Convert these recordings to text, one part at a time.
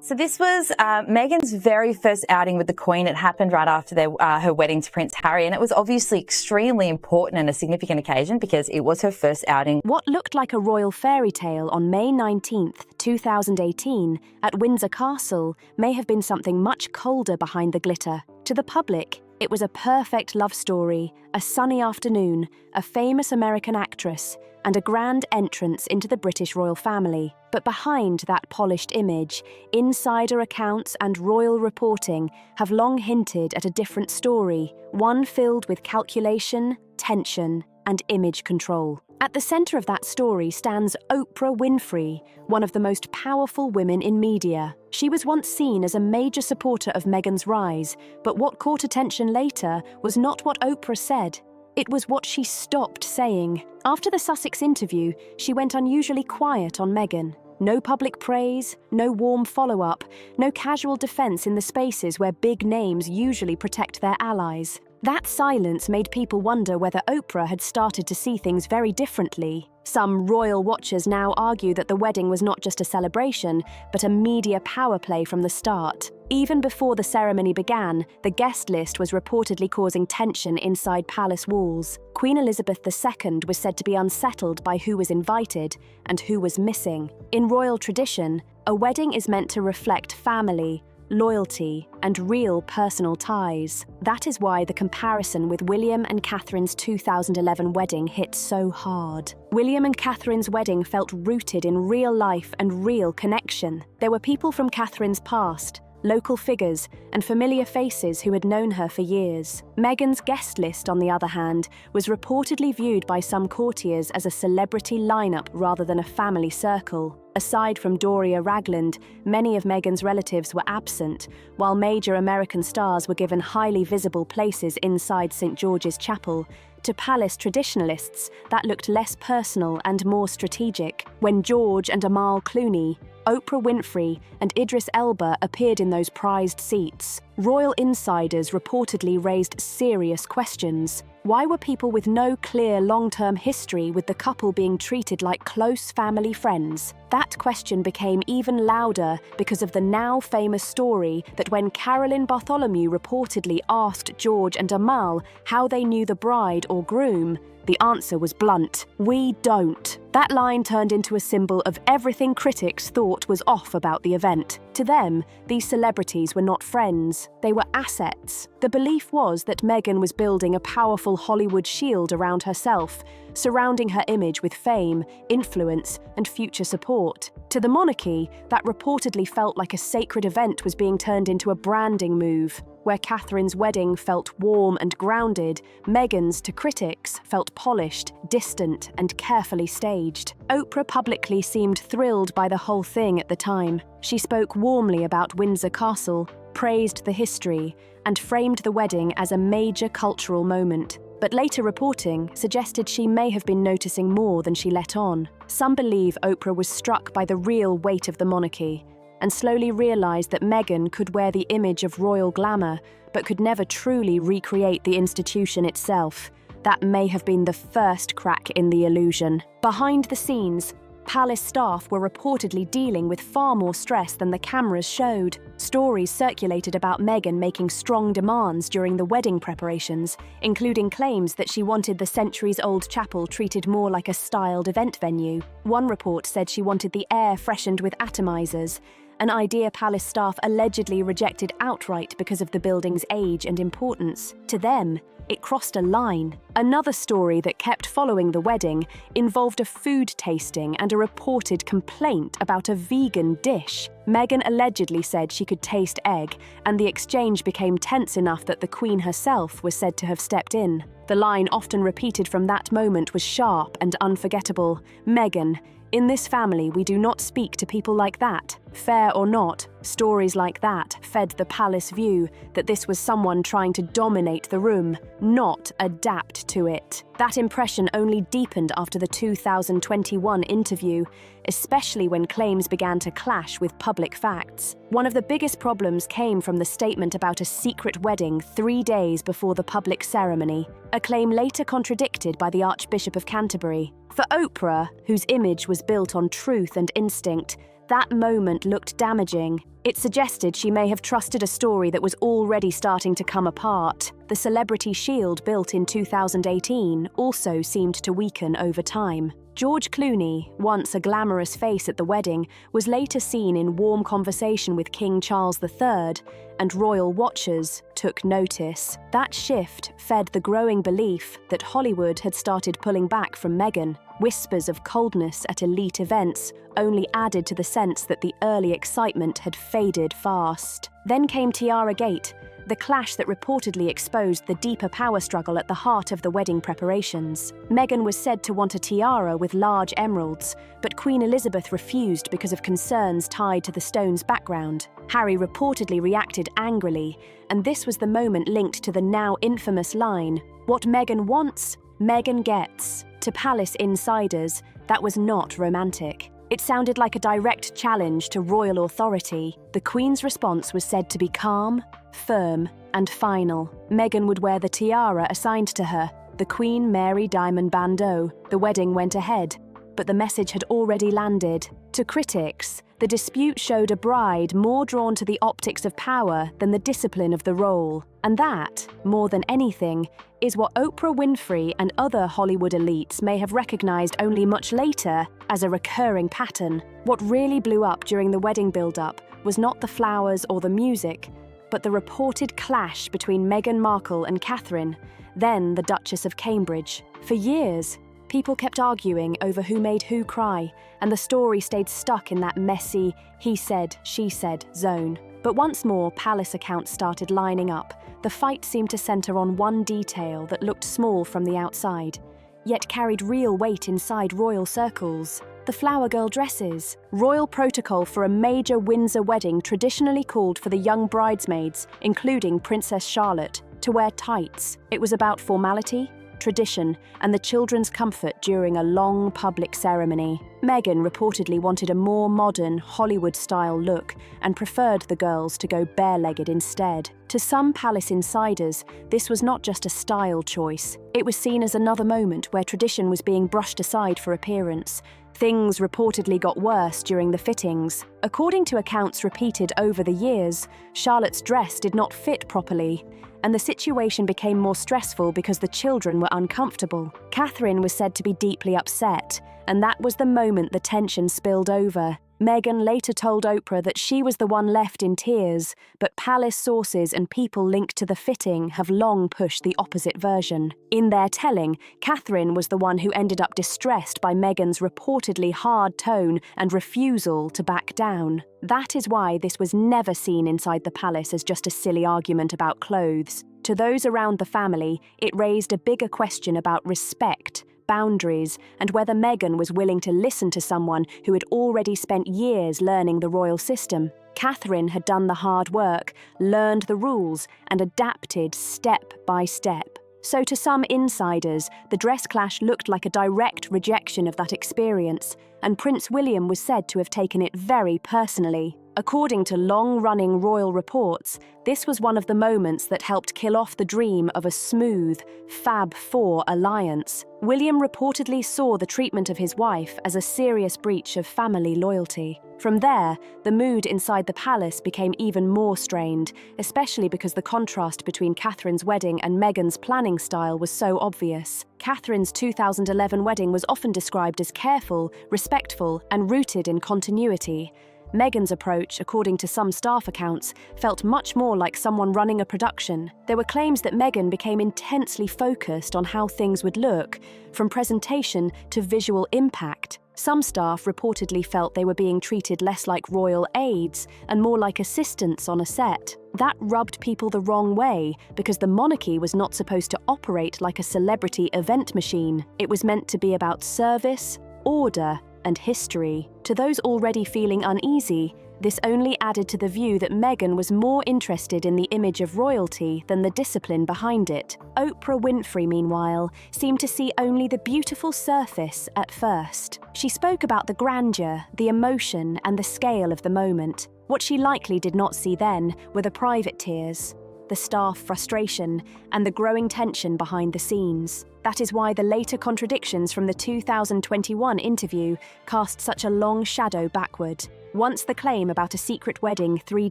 So this was Meghan's very first outing with the Queen. It happened right after her wedding to Prince Harry, and it was obviously extremely important and a significant occasion because it was her first outing. What looked like a royal fairy tale on May 19th, 2018, at Windsor Castle may have been something much colder behind the glitter. To the public, it was a perfect love story, a sunny afternoon, a famous American actress, and a grand entrance into the British royal family. But behind that polished image, insider accounts and royal reporting have long hinted at a different story, one filled with calculation, tension, and image control. At the centre of that story stands Oprah Winfrey, one of the most powerful women in media. She was once seen as a major supporter of Meghan's rise, but what caught attention later was not what Oprah said. It was what she stopped saying. After the Sussex interview, she went unusually quiet on Meghan. No public praise, no warm follow-up, no casual defence in the spaces where big names usually protect their allies. That silence made people wonder whether Oprah had started to see things very differently. Some royal watchers now argue that the wedding was not just a celebration, but a media power play from the start. Even before the ceremony began, the guest list was reportedly causing tension inside palace walls. Queen Elizabeth II was said to be unsettled by who was invited and who was missing. In royal tradition, a wedding is meant to reflect family, loyalty, and real personal ties. That is why the comparison with William and Catherine's 2011 wedding hit so hard. William and Catherine's wedding felt rooted in real life and real connection. There were people from Catherine's past, local figures, and familiar faces who had known her for years. Meghan's guest list, on the other hand, was reportedly viewed by some courtiers as a celebrity lineup rather than a family circle. Aside from Doria Ragland, many of Meghan's relatives were absent, while major American stars were given highly visible places inside St. George's Chapel. To palace traditionalists, that looked less personal and more strategic. When George and Amal Clooney, Oprah Winfrey, and Idris Elba appeared in those prized seats, royal insiders reportedly raised serious questions. Why were people with no clear long-term history with the couple being treated like close family friends? That question became even louder because of the now famous story that when Carolyn Bartholomew reportedly asked George and Amal how they knew the bride or groom, the answer was blunt: "We don't." That line turned into a symbol of everything critics thought was off about the event. To them, these celebrities were not friends, they were assets. The belief was that Meghan was building a powerful Hollywood shield around herself, surrounding her image with fame, influence, and future support. To the monarchy, that reportedly felt like a sacred event was being turned into a branding move. Where Catherine's wedding felt warm and grounded, Meghan's, to critics, felt polished, distant, and carefully staged. Oprah publicly seemed thrilled by the whole thing at the time. She spoke warmly about Windsor Castle, praised the history, and framed the wedding as a major cultural moment. But later reporting suggested she may have been noticing more than she let on. Some believe Oprah was struck by the real weight of the monarchy, and slowly realised that Meghan could wear the image of royal glamour, but could never truly recreate the institution itself. That may have been the first crack in the illusion. Behind the scenes, palace staff were reportedly dealing with far more stress than the cameras showed. Stories circulated about Meghan making strong demands during the wedding preparations, including claims that she wanted the centuries-old chapel treated more like a styled event venue. One report said she wanted the air freshened with atomizers, an idea palace staff allegedly rejected outright because of the building's age and importance. To them, it crossed a line. Another story that kept following the wedding involved a food tasting and a reported complaint about a vegan dish. Meghan allegedly said she could taste egg, and the exchange became tense enough that the Queen herself was said to have stepped in. The line often repeated from that moment was sharp and unforgettable: "Meghan, in this family we do not speak to people like that." Fair or not, stories like that fed the palace view that this was someone trying to dominate the room, not adapt to it. That impression only deepened after the 2021 interview, especially when claims began to clash with public facts. One of the biggest problems came from the statement about a secret wedding 3 days before the public ceremony, a claim later contradicted by the Archbishop of Canterbury. For Oprah, whose image was built on truth and instinct, That moment looked damaging. It suggested she may have trusted a story that was already starting to come apart. The celebrity shield built in 2018 also seemed to weaken over time. George Clooney, once a glamorous face at the wedding, was later seen in warm conversation with King Charles III, and royal watchers took notice. That shift fed the growing belief that Hollywood had started pulling back from Meghan. Whispers of coldness at elite events only added to the sense that the early excitement had faded fast. Then came Tiara Gate, the clash that reportedly exposed the deeper power struggle at the heart of the wedding preparations. Meghan was said to want a tiara with large emeralds, but Queen Elizabeth refused because of concerns tied to the stone's background. Harry reportedly reacted angrily, and this was the moment linked to the now infamous line, "What Meghan wants, Meghan gets." To palace insiders, that was not romantic. It sounded like a direct challenge to royal authority. The Queen's response was said to be calm, firm, and final. Meghan would wear the tiara assigned to her, the Queen Mary Diamond Bandeau. The wedding went ahead, but the message had already landed. To critics, the dispute showed a bride more drawn to the optics of power than the discipline of the role. And that, more than anything, is what Oprah Winfrey and other Hollywood elites may have recognized only much later as a recurring pattern. What really blew up during the wedding build-up was not the flowers or the music, but the reported clash between Meghan Markle and Catherine, then the Duchess of Cambridge. For years, people kept arguing over who made who cry, and the story stayed stuck in that messy, he said, she said zone. But once more, palace accounts started lining up. The fight seemed to center on one detail that looked small from the outside, yet carried real weight inside royal circles. The flower girl dresses. Royal protocol for a major Windsor wedding traditionally called for the young bridesmaids, including Princess Charlotte, to wear tights. It was about formality, tradition, and the children's comfort during a long public ceremony. Meghan reportedly wanted a more modern, Hollywood-style look and preferred the girls to go bare-legged instead. To some palace insiders, this was not just a style choice. It was seen as another moment where tradition was being brushed aside for appearance. Things reportedly got worse during the fittings. According to accounts repeated over the years, Charlotte's dress did not fit properly, and the situation became more stressful because the children were uncomfortable. Catherine was said to be deeply upset, and that was the moment the tension spilled over. Meghan later told Oprah that she was the one left in tears, but palace sources and people linked to the fitting have long pushed the opposite version. In their telling, Catherine was the one who ended up distressed by Meghan's reportedly hard tone and refusal to back down. That is why this was never seen inside the palace as just a silly argument about clothes. To those around the family, it raised a bigger question about respect, boundaries, and whether Meghan was willing to listen to someone who had already spent years learning the royal system. Catherine had done the hard work, learned the rules, and adapted step by step. So to some insiders, the dress clash looked like a direct rejection of that experience, and Prince William was said to have taken it very personally. According to long-running royal reports, this was one of the moments that helped kill off the dream of a smooth Fab Four alliance. William reportedly saw the treatment of his wife as a serious breach of family loyalty. From there, the mood inside the palace became even more strained, especially because the contrast between Catherine's wedding and Meghan's planning style was so obvious. Catherine's 2011 wedding was often described as careful, respectful, and rooted in continuity. Meghan's approach, according to some staff accounts, felt much more like someone running a production. There were claims that Meghan became intensely focused on how things would look, from presentation to visual impact. Some staff reportedly felt they were being treated less like royal aides and more like assistants on a set. That rubbed people the wrong way because the monarchy was not supposed to operate like a celebrity event machine. It was meant to be about service, order, and history. To those already feeling uneasy, this only added to the view that Meghan was more interested in the image of royalty than the discipline behind it. Oprah Winfrey, meanwhile, seemed to see only the beautiful surface at first. She spoke about the grandeur, the emotion, and the scale of the moment. What she likely did not see then were the private tears, the staff frustration, and the growing tension behind the scenes. That is why the later contradictions from the 2021 interview cast such a long shadow backward. Once the claim about a secret wedding 3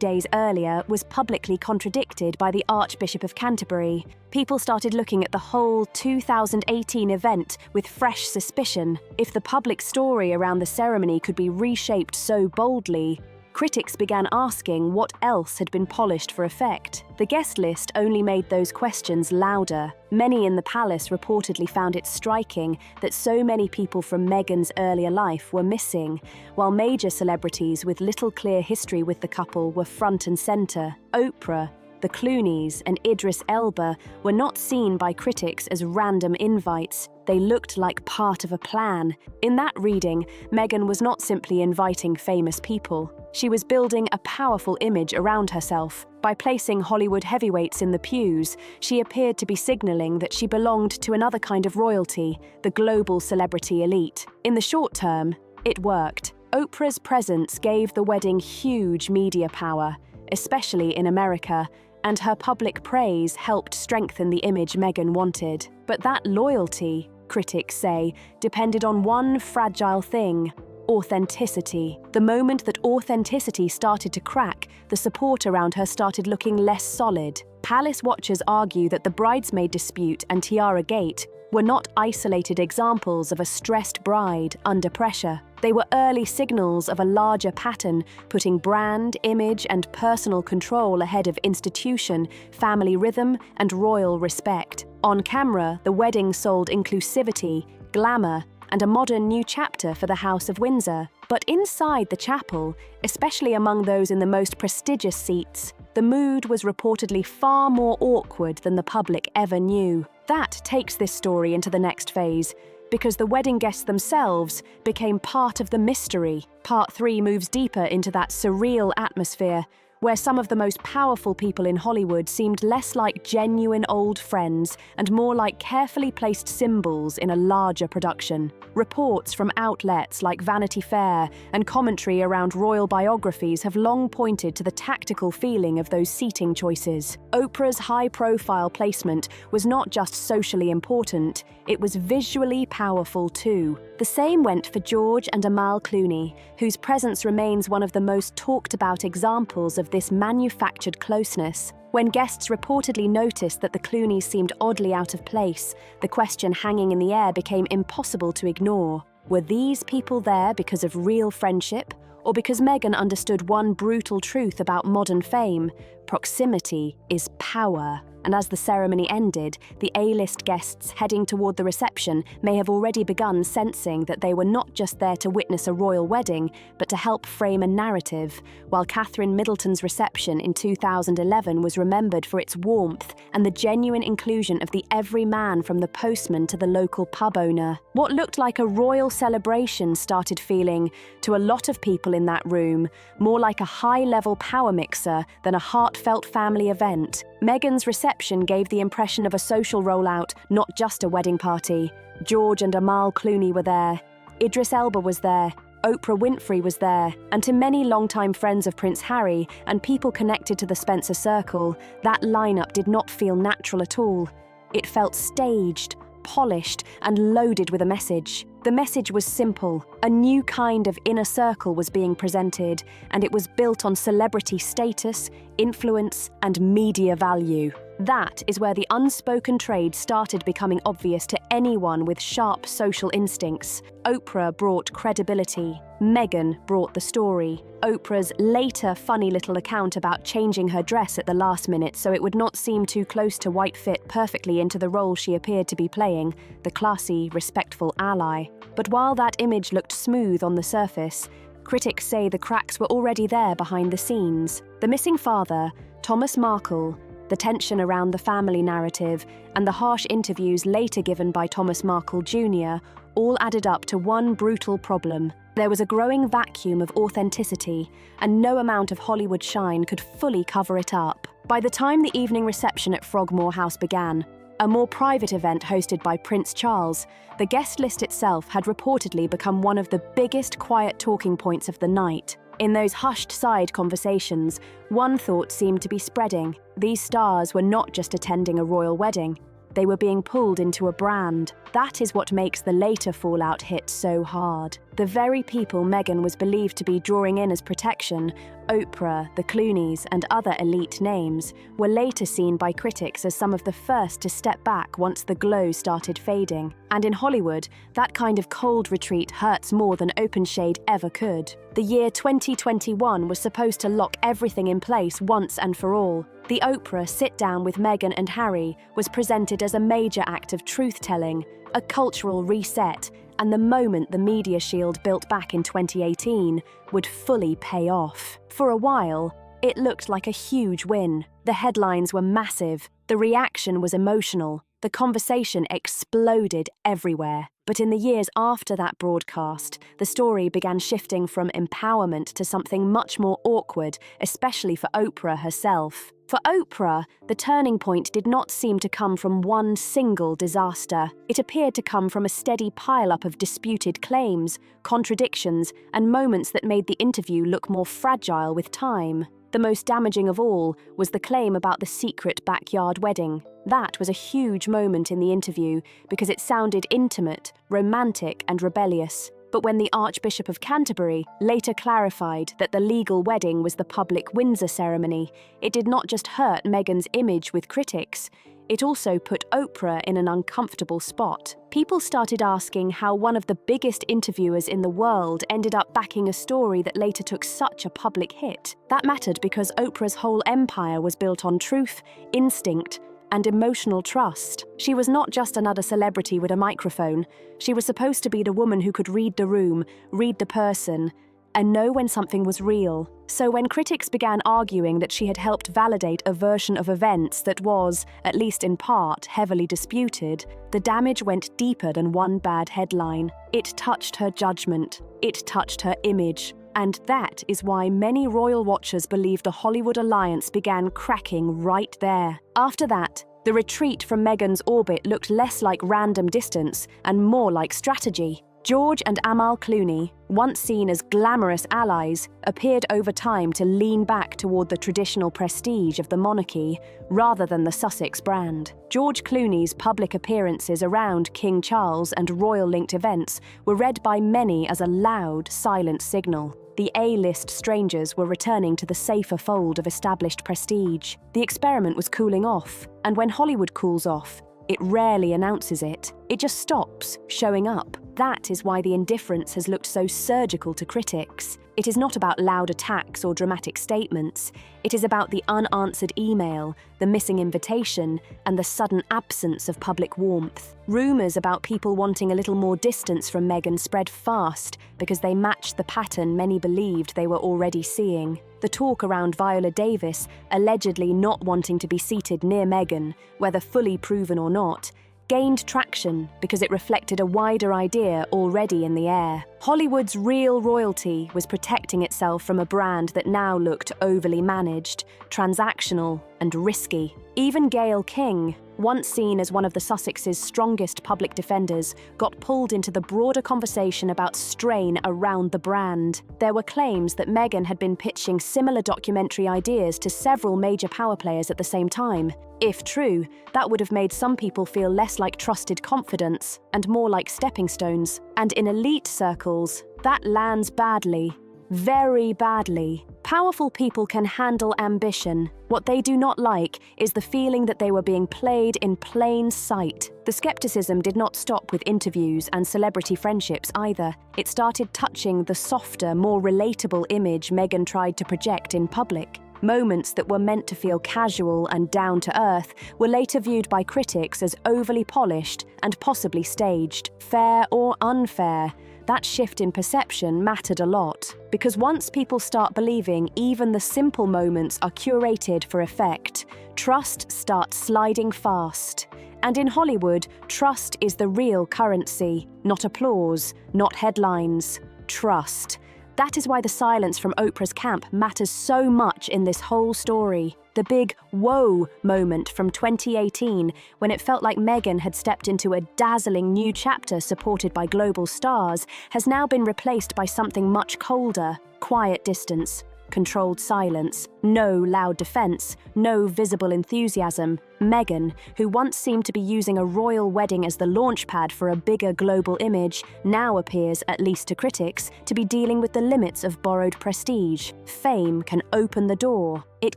days earlier was publicly contradicted by the Archbishop of Canterbury, people started looking at the whole 2018 event with fresh suspicion. If the public story around the ceremony could be reshaped so boldly, critics began asking what else had been polished for effect. The guest list only made those questions louder. Many in the palace reportedly found it striking that so many people from Meghan's earlier life were missing, while major celebrities with little clear history with the couple were front and centre. Oprah, the Clooneys, and Idris Elba were not seen by critics as random invites. They looked like part of a plan. In that reading, Meghan was not simply inviting famous people. She was building a powerful image around herself. By placing Hollywood heavyweights in the pews, she appeared to be signaling that she belonged to another kind of royalty, the global celebrity elite. In the short term, it worked. Oprah's presence gave the wedding huge media power, especially in America, and her public praise helped strengthen the image Meghan wanted. But that loyalty, critics say, depended on one fragile thing: authenticity. The moment that authenticity started to crack, the support around her started looking less solid. Palace watchers argue that the bridesmaid dispute and Tiara Gate were not isolated examples of a stressed bride under pressure. They were early signals of a larger pattern, putting brand, image, and personal control ahead of institution, family rhythm, and royal respect. On camera, the wedding sold inclusivity, glamour, and a modern new chapter for the House of Windsor. But inside the chapel, especially among those in the most prestigious seats, the mood was reportedly far more awkward than the public ever knew. That takes this story into the next phase, because the wedding guests themselves became part of the mystery. Part 3 moves deeper into that surreal atmosphere, where some of the most powerful people in Hollywood seemed less like genuine old friends and more like carefully placed symbols in a larger production. Reports from outlets like Vanity Fair and commentary around royal biographies have long pointed to the tactical feeling of those seating choices. Oprah's high-profile placement was not just socially important, it was visually powerful too. The same went for George and Amal Clooney, whose presence remains one of the most talked-about examples of this manufactured closeness. When guests reportedly noticed that the Clooneys seemed oddly out of place, the question hanging in the air became impossible to ignore. Were these people there because of real friendship, or because Meghan understood one brutal truth about modern fame? Proximity is power. And as the ceremony ended, the A-list guests heading toward the reception may have already begun sensing that they were not just there to witness a royal wedding, but to help frame a narrative, while Catherine Middleton's reception in 2011 was remembered for its warmth and the genuine inclusion of the everyman from the postman to the local pub owner. What looked like a royal celebration started feeling, to a lot of people in that room, more like a high-level power mixer than a heartfelt family event. Meghan's reception gave the impression of a social rollout, not just a wedding party. George and Amal Clooney were there. Idris Elba was there. Oprah Winfrey was there. And to many longtime friends of Prince Harry and people connected to the Spencer Circle, that lineup did not feel natural at all. It felt staged, polished, and loaded with a message. The message was simple. A new kind of inner circle was being presented, and it was built on celebrity status, influence, and media value. That is where the unspoken trade started becoming obvious to anyone with sharp social instincts. Oprah brought credibility. Meghan brought the story. Oprah's later funny little account about changing her dress at the last minute so it would not seem too close to white fit perfectly into the role she appeared to be playing, the classy, respectful ally. But while that image looked smooth on the surface, critics say the cracks were already there behind the scenes. The missing father, Thomas Markle, the tension around the family narrative, and the harsh interviews later given by Thomas Markle Jr. all added up to one brutal problem. There was a growing vacuum of authenticity, and no amount of Hollywood shine could fully cover it up. By the time the evening reception at Frogmore House began, a more private event hosted by Prince Charles, the guest list itself had reportedly become one of the biggest quiet talking points of the night. In those hushed side conversations, one thought seemed to be spreading. These stars were not just attending a royal wedding. they were being pulled into a brand. That is what makes the later fallout hit so hard. The very people Meghan was believed to be drawing in as protection, Oprah, the Clooneys, and other elite names, were later seen by critics as some of the first to step back once the glow started fading. And in Hollywood, that kind of cold retreat hurts more than open shade ever could. The year 2021 was supposed to lock everything in place once and for all. The Oprah sit-down with Meghan and Harry was presented as a major act of truth-telling, a cultural reset, and the moment the media shield built back in 2018 would fully pay off. For a while, it looked like a huge win. The headlines were massive, the reaction was emotional, the conversation exploded everywhere. But in the years after that broadcast, the story began shifting from empowerment to something much more awkward, especially for Oprah herself. For Oprah, the turning point did not seem to come from one single disaster. It appeared to come from a steady pile-up of disputed claims, contradictions, and moments that made the interview look more fragile with time. The most damaging of all was the claim about the secret backyard wedding. That was a huge moment in the interview because it sounded intimate, romantic, and rebellious. But when the Archbishop of Canterbury later clarified that the legal wedding was the public Windsor ceremony, it did not just hurt Meghan's image with critics, it also put Oprah in an uncomfortable spot. People started asking how one of the biggest interviewers in the world ended up backing a story that later took such a public hit. That mattered because Oprah's whole empire was built on truth, instinct, and emotional trust. She was not just another celebrity with a microphone. She was supposed to be the woman who could read the room, read the person, and know when something was real. So when critics began arguing that she had helped validate a version of events that was, at least in part, heavily disputed, the damage went deeper than one bad headline. It touched her judgment. It touched her image. And that is why many royal watchers believe the Hollywood alliance began cracking right there. After that, the retreat from Meghan's orbit looked less like random distance and more like strategy. George and Amal Clooney, once seen as glamorous allies, appeared over time to lean back toward the traditional prestige of the monarchy rather than the Sussex brand. George Clooney's public appearances around King Charles and royal-linked events were read by many as a loud, silent signal. The A-list strangers were returning to the safer fold of established prestige. The experiment was cooling off, and when Hollywood cools off, it rarely announces it. It just stops showing up. That is why the indifference has looked so surgical to critics. It is not about loud attacks or dramatic statements. It is about the unanswered email, the missing invitation, and the sudden absence of public warmth. Rumors about people wanting a little more distance from Meghan spread fast because they matched the pattern many believed they were already seeing. The talk around Viola Davis allegedly not wanting to be seated near Meghan, whether fully proven or not, gained traction because it reflected a wider idea already in the air. Hollywood's real royalty was protecting itself from a brand that now looked overly managed, transactional, and risky. Even Gayle King, once seen as one of the Sussexes' strongest public defenders, got pulled into the broader conversation about strain around the brand. There were claims that Meghan had been pitching similar documentary ideas to several major power players at the same time. If true, that would have made some people feel less like trusted confidants and more like stepping stones. And in elite circles, that lands badly. Very badly. Powerful people can handle ambition. What they do not like is the feeling that they were being played in plain sight. The skepticism did not stop with interviews and celebrity friendships either. It started touching the softer, more relatable image Meghan tried to project in public. Moments that were meant to feel casual and down to earth were later viewed by critics as overly polished and possibly staged. Fair or unfair, that shift in perception mattered a lot, because once people start believing even the simple moments are curated for effect, trust starts sliding fast. And in Hollywood, trust is the real currency, not applause, not headlines. Trust. That is why the silence from Oprah's camp matters so much in this whole story. The big whoa moment from 2018, when it felt like Meghan had stepped into a dazzling new chapter supported by global stars, has now been replaced by something much colder, quiet distance. controlled silence, no loud defense, no visible enthusiasm. Meghan, who once seemed to be using a royal wedding as the launchpad for a bigger global image, now appears, at least to critics, to be dealing with the limits of borrowed prestige. Fame can open the door. It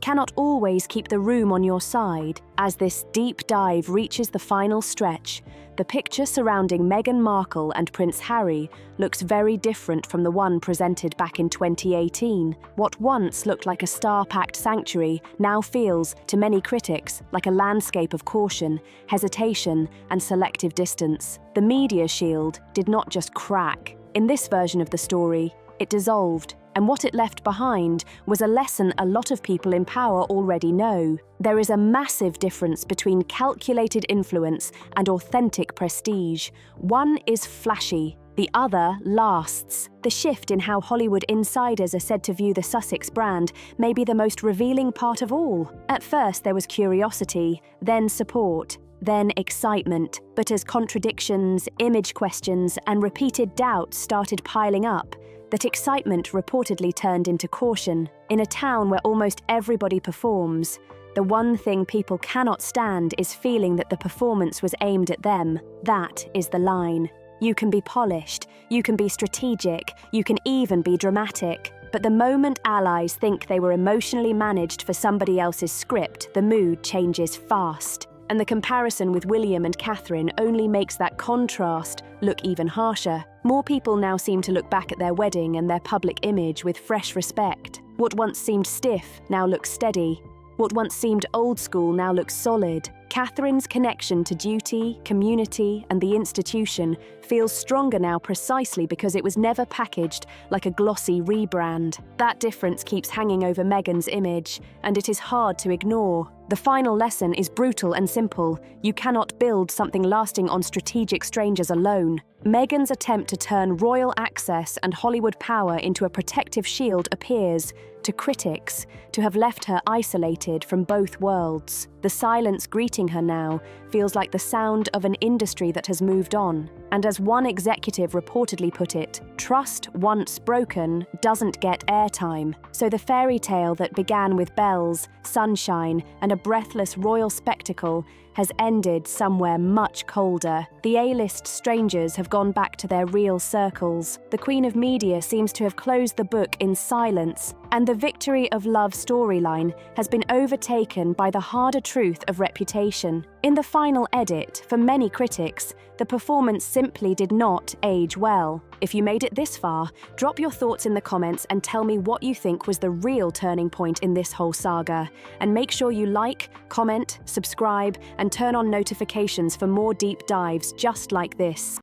cannot always keep the room on your side. As this deep dive reaches the final stretch, the picture surrounding Meghan Markle and Prince Harry looks very different from the one presented back in 2018. What once looked like a star-packed sanctuary now feels, to many critics, like a landscape of caution, hesitation, and selective distance. The media shield did not just crack. In this version of the story, it dissolved. And what it left behind was a lesson a lot of people in power already know. There is a massive difference between calculated influence and authentic prestige. One is flashy, the other lasts. The shift in how Hollywood insiders are said to view the Sussex brand may be the most revealing part of all. At first there was curiosity, then support, then excitement. But as contradictions, image questions, and repeated doubts started piling up, that excitement reportedly turned into caution. In a town where almost everybody performs, the one thing people cannot stand is feeling that the performance was aimed at them. That is the line. You can be polished, you can be strategic, you can even be dramatic. But the moment allies think they were emotionally managed for somebody else's script, the mood changes fast. And the comparison with William and Catherine only makes that contrast look even harsher. More people now seem to look back at their wedding and their public image with fresh respect. What once seemed stiff now looks steady. What once seemed old school now looks solid. Catherine's connection to duty, community, and the institution feels stronger now precisely because it was never packaged like a glossy rebrand. That difference keeps hanging over Meghan's image, and it is hard to ignore. The final lesson is brutal and simple. You cannot build something lasting on strategic strangers alone. Meghan's attempt to turn royal access and Hollywood power into a protective shield appears, to critics, to have left her isolated from both worlds. The silence greeting her now feels like the sound of an industry that has moved on. And as one executive reportedly put it, trust once broken doesn't get airtime. So the fairy tale that began with bells, sunshine, and a breathless royal spectacle has ended somewhere much colder. The A-list strangers have gone back to their real circles. The Queen of Media seems to have closed the book in silence, and the victory of love storyline has been overtaken by the harder truth of reputation. In the final edit, for many critics, the performance simply did not age well. If you made it this far, drop your thoughts in the comments and tell me what you think was the real turning point in this whole saga. And make sure you like, comment, subscribe, and turn on notifications for more deep dives just like this.